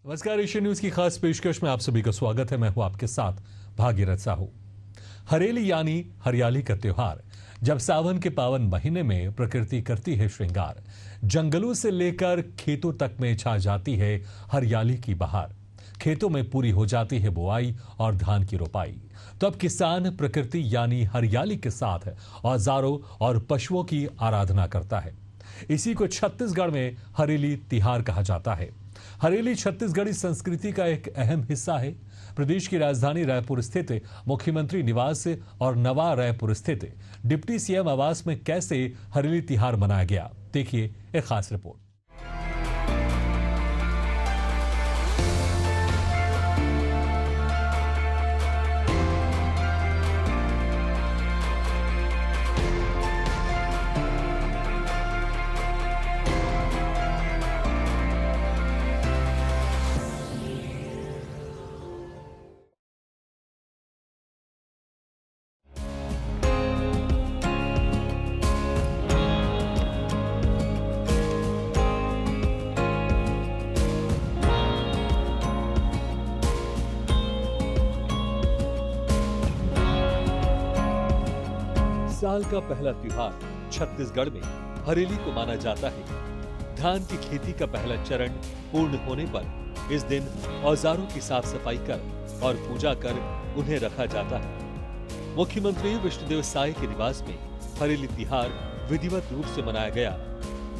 नमस्कार, Asian news की खास पेशकश में आप सभी का स्वागत है। मैं हूं आपके साथ भागीरथ साहू। हरेली यानी हरियाली का त्योहार। जब सावन के पावन महीने में प्रकृति करती है श्रृंगार, जंगलों से लेकर खेतों तक में छा जाती है हरियाली की बहार। खेतों में पूरी हो जाती है बुआई और धान की रोपाई। तो अब किसान प्रकृति यानी हरियाली के साथ औजारों और पशुओं की आराधना करता है। इसी को छत्तीसगढ़ में हरेली तिहार कहा जाता है। हरेली छत्तीसगढ़ी संस्कृति का एक अहम हिस्सा है। प्रदेश की राजधानी रायपुर स्थित मुख्यमंत्री निवास और नवा रायपुर स्थित डिप्टी सीएम आवास में कैसे हरेली तिहार मनाया गया, देखिए एक खास रिपोर्ट। साल का पहला त्योहार छत्तीसगढ़ में हरेली को माना जाता है। धान की खेती का पहला चरण पूर्ण होने पर इस दिन औजारों की साफ सफाई कर और पूजा कर उन्हें रखा जाता है। मुख्यमंत्री विष्णुदेव साय के निवास में हरेली तिहार विधिवत रूप से मनाया गया।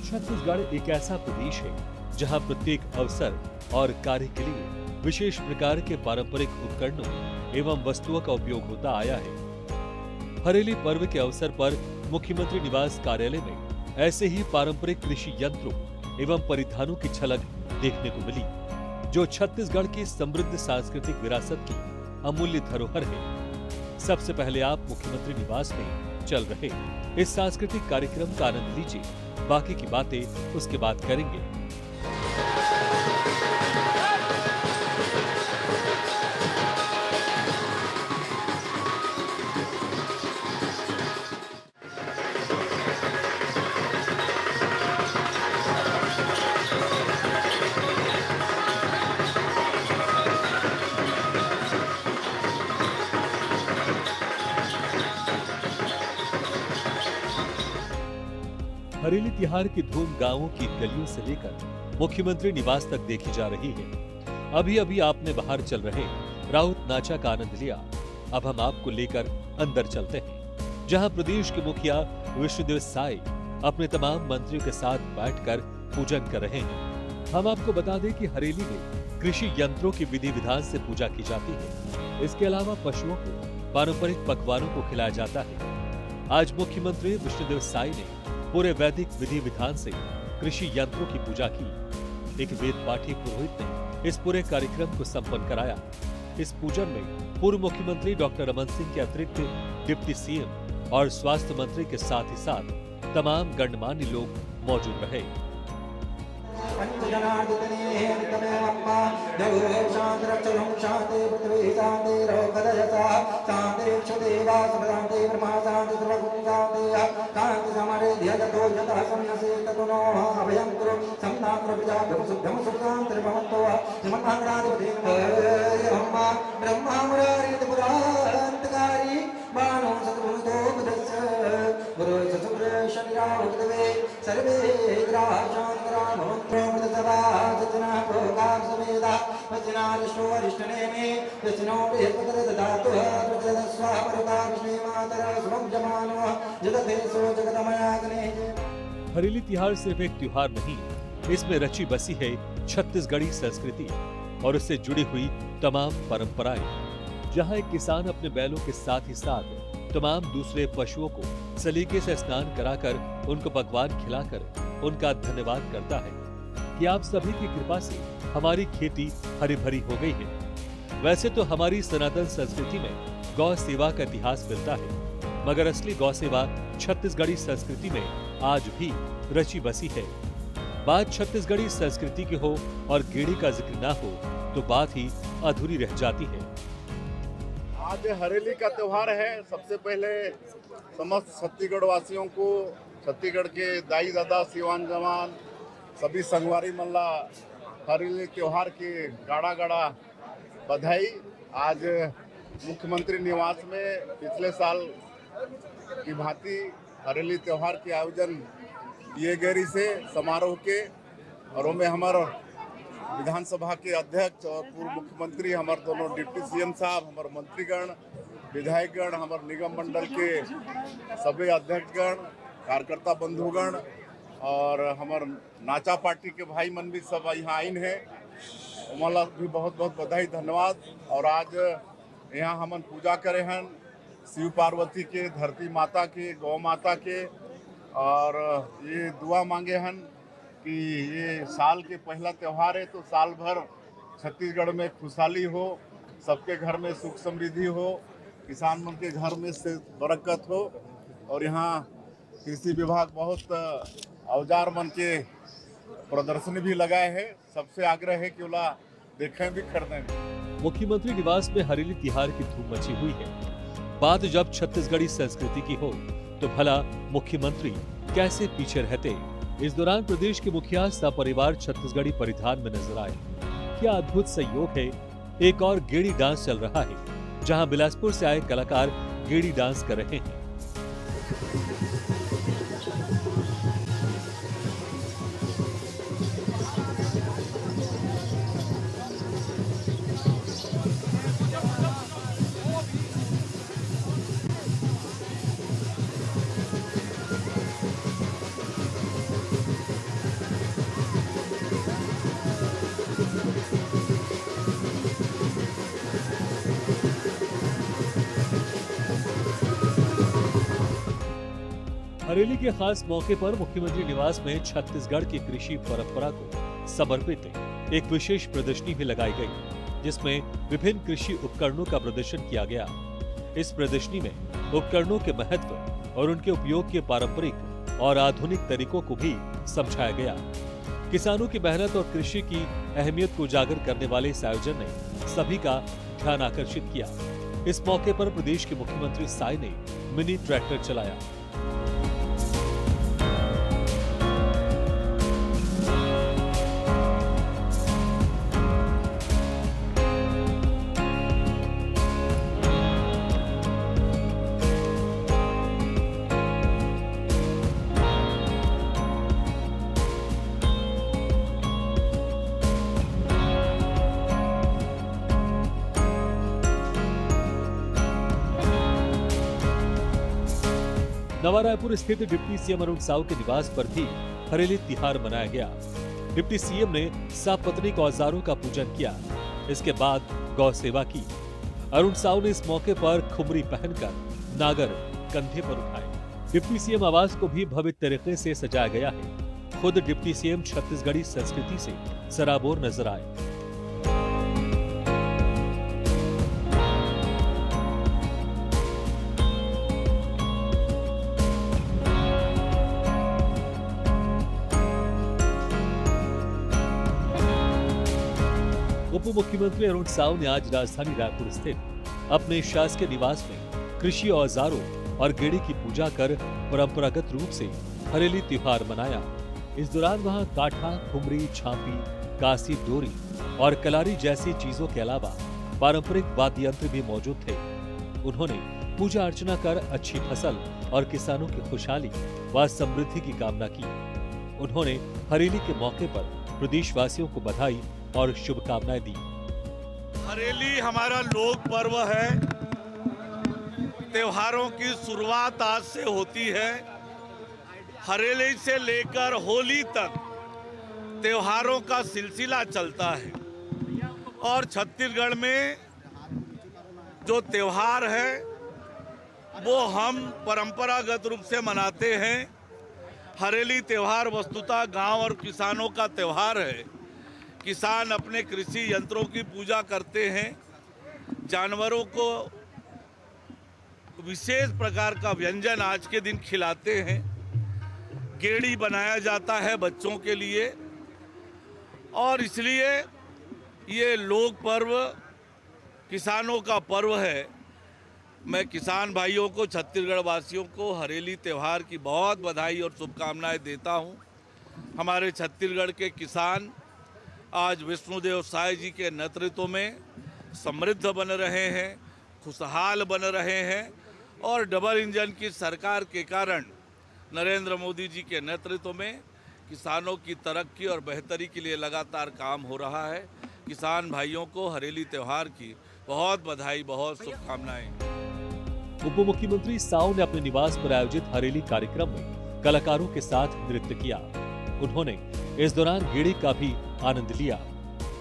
छत्तीसगढ़ एक ऐसा प्रदेश है जहां प्रत्येक अवसर और कार्य के लिए विशेष प्रकार के पारंपरिक उपकरणों एवं वस्तुओं का उपयोग होता आया है। हरेली पर्व के अवसर पर मुख्यमंत्री निवास कार्यालय में ऐसे ही पारंपरिक कृषि यंत्रों एवं परिधानों की झलक देखने को मिली, जो छत्तीसगढ़ की समृद्ध सांस्कृतिक विरासत की अमूल्य धरोहर है। सबसे पहले आप मुख्यमंत्री निवास में चल रहे इस सांस्कृतिक कार्यक्रम का आनंद लीजिए। बाकी की बातें उसके बाद करेंगे। हरेली तिहार की धूम गांवों की गलियों से लेकर मुख्यमंत्री निवास तक देखी जा रही है। अभी अभी आपने बाहर चल रहे राउत नाचा का आनंद लिया। अब हम आपको लेकर अंदर चलते हैं, जहां प्रदेश के मुखिया विष्णुदेव साय अपने तमाम मंत्रियों के साथ बैठकर पूजन कर रहे हैं। हम आपको बता दें कि हरेली में कृषि यंत्रों की विधि विधान से पूजा की जाती है। इसके अलावा पशुओं को पारंपरिक पकवानों को खिलाया जाता है। आज मुख्यमंत्री विष्णुदेव साय ने पूरे वैदिक विधि विधान से कृषि यंत्रों की पूजा की। एक वेद पाठी पुरोहित ने इस पूरे कार्यक्रम को संपन्न कराया। इस पूजन में पूर्व मुख्यमंत्री डॉक्टर रमन सिंह के अतिरिक्त डिप्टी सीएम और स्वास्थ्य मंत्री के साथ ही साथ तमाम गणमान्य लोग मौजूद रहे। हरेली तिहार सिर्फ एक त्योहार नहीं, इसमें रची बसी है छत्तीसगढ़ी संस्कृति और उससे जुड़ी हुई तमाम परंपराएं। जहां एक किसान अपने बैलों के साथ ही साथ तमाम दूसरे पशुओं को सलीके से स्नान कराकर उनको पकवान खिलाकर उनका धन्यवाद करता है कि आप सभी की कृपा से हमारी खेती हरी भरी हो गई है। वैसे तो हमारी सनातन संस्कृति में गौ सेवा का इतिहास मिलता है, मगर असली गौ सेवा छत्तीसगढ़ी संस्कृति में आज भी रची बसी है। बात छत्तीसगढ़ी संस्कृति की हो और गेड़ी का जिक्र ना हो तो बात ही अधूरी रह जाती है। आज हरेली का त्योहार है। सबसे पहले समस्त छत्तीसगढ़ वासियों को, छत्तीसगढ़ के दाई दादा, सिवान जवान, सभी संगवारी मल्ला हरेली त्योहार की गाड़ा गाड़ा बधाई। आज मुख्यमंत्री निवास में पिछले साल की भांति हरेली त्योहार के आयोजन किए गए से समारोह के, और उनमें हमारे विधानसभा के अध्यक्ष और पूर्व मुख्यमंत्री, हमारे दोनों डिप्टी सीएम साहब, हमारे मंत्रीगण, विधायकगण, हमारे निगम मंडल के सभी अध्यक्षगण, कार्यकर्ता बंधुगण और हमारे नाचा पार्टी के भाई मन भी सब यहाँ आइन है। उमला भी बहुत बहुत बधाई, धन्यवाद। और आज यहाँ हमन पूजा करे हैं शिव पार्वती के, धरती माता के, गौ माता के, और ये दुआ मांगे हैं कि ये साल के पहला त्यौहार है तो साल भर छत्तीसगढ़ में खुशहाली हो, सबके घर में सुख समृद्धि हो, किसान मन के घर में से बरकत हो। और यहाँ कृषि विभाग बहुत औजार मन के प्रदर्शनी भी लगाए हैं। सबसे आग्रह है कि उला देखें भी, खरीदें भी। मुख्यमंत्री निवास में हरेली तिहार की धूम मची हुई है। बात जब छत्तीसगढ़ी संस्कृति की हो तो भला मुख्यमंत्री कैसे पीछे रहते। इस दौरान प्रदेश के मुखिया सपरिवार छत्तीसगढ़ी परिधान में नजर आए। क्या अद्भुत संयोग है, एक और गेड़ी डांस चल रहा है जहां बिलासपुर से आए कलाकार गेड़ी डांस कर रहे हैं। हरेली के खास मौके पर मुख्यमंत्री निवास में छत्तीसगढ़ की कृषि परंपरा को समर्पित एक विशेष प्रदर्शनी भी लगाई गई, जिसमें विभिन्न कृषि उपकरणों का प्रदर्शन किया गया। इस प्रदर्शनी में उपकरणों के महत्व और उनके उपयोग के पारंपरिक और आधुनिक तरीकों को भी समझाया गया। किसानों की मेहनत और कृषि की अहमियत को उजागर करने वाले इस आयोजन ने सभी का ध्यान आकर्षित किया। इस मौके पर प्रदेश के मुख्यमंत्री साय ने मिनी ट्रैक्टर चलाया। नवा रायपुर स्थित डिप्टी सीएम अरुण साव के निवास पर भी हरेली तिहार मनाया गया। डिप्टी सीएम ने सापत्निक औजारों का पूजन किया। इसके बाद गौ सेवा की। अरुण साव ने इस मौके पर खुमरी पहनकर नागर कंधे पर उठाए। डिप्टी सीएम आवास को भी भव्य तरीके से सजाया गया है। खुद डिप्टी सीएम छत्तीसगढ़ी संस्कृति से सराबोर नजर आए। उप मुख्यमंत्री अरुण साव ने आज राजधानी रायपुर स्थित अपने शासकीय निवास में कृषि औजारों और गेड़ी की पूजा कर परंपरागत रूप से हरेली त्योहार मनाया। इस दौरान वहां काठा, खुमरी, छापी, कासी, डोरी और कलारी जैसी चीजों के अलावा पारंपरिक वाद्य यंत्र भी मौजूद थे। उन्होंने पूजा अर्चना कर अच्छी फसल और किसानों की खुशहाली व समृद्धि की कामना की। उन्होंने हरेली के मौके पर प्रदेशवासियों को बधाई और शुभकामनाएं दी। हरेली हमारा लोक पर्व है। त्योहारों की शुरुआत आज से होती है। हरेली से लेकर होली तक त्योहारों का सिलसिला चलता है और छत्तीसगढ़ में जो त्योहार है वो हम परंपरागत रूप से मनाते हैं। हरेली त्योहार वस्तुतः गांव और किसानों का त्योहार है। किसान अपने कृषि यंत्रों की पूजा करते हैं, जानवरों को विशेष प्रकार का व्यंजन आज के दिन खिलाते हैं, गेड़ी बनाया जाता है बच्चों के लिए, और इसलिए ये लोक पर्व किसानों का पर्व है। मैं किसान भाइयों को, छत्तीसगढ़ वासियों को हरेली त्यौहार की बहुत बधाई और शुभकामनाएं देता हूं। हमारे छत्तीसगढ़ के किसान आज विष्णुदेव साय जी के नेतृत्व में समृद्ध बन रहे हैं, खुशहाल बन रहे हैं और डबल इंजन की सरकार के कारण नरेंद्र मोदी जी के नेतृत्व में किसानों की तरक्की और बेहतरी के लिए लगातार काम हो रहा है। किसान भाइयों को हरेली त्यौहार की बहुत बधाई, बहुत शुभकामनाएं। उप मुख्यमंत्री साव ने अपने निवास पर आयोजित हरेली कार्यक्रम में कलाकारों के साथ नृत्य किया। उन्होंने इस दौरान गेड़ी का भी आनंद लिया।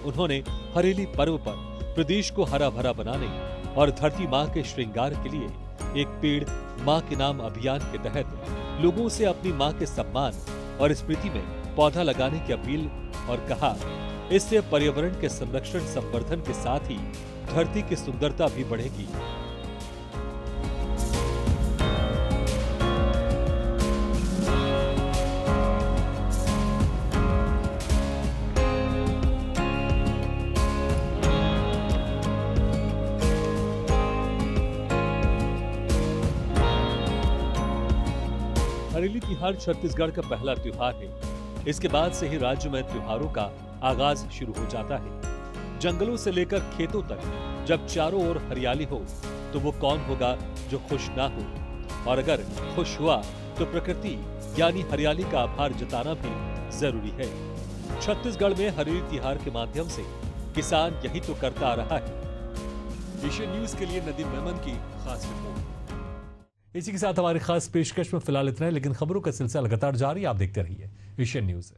उन्होंने हरेली पर्व पर प्रदेश को हरा भरा बनाने और धरती मां के श्रृंगार के लिए एक पेड़ मां के नाम अभियान के तहत लोगों से अपनी मां के सम्मान और स्मृति में पौधा लगाने की अपील और कहा, इससे पर्यावरण के संरक्षण संवर्धन के साथ ही धरती की सुंदरता भी बढ़ेगी। हरेली तिहार छत्तीसगढ़ का पहला त्योहार है। इसके बाद से ही राज्य में त्योहारों का आगाज शुरू हो जाता है। जंगलों से लेकर खेतों तक जब चारों ओर हरियाली हो तो वो कौन होगा जो खुश ना हो, और अगर खुश हुआ तो प्रकृति यानी हरियाली का आभार जताना भी जरूरी है। छत्तीसगढ़ में हरेली तिहार के माध्यम से किसान यही तो करता आ रहा है। एशियन न्यूज के लिए नदीम मेमन की खास रिपोर्ट। इसी के साथ हमारी खास पेशकश में फिलहाल इतना है, लेकिन खबरों का सिलसिला लगातार जारी। आप देखते रहिए एशियन न्यूज।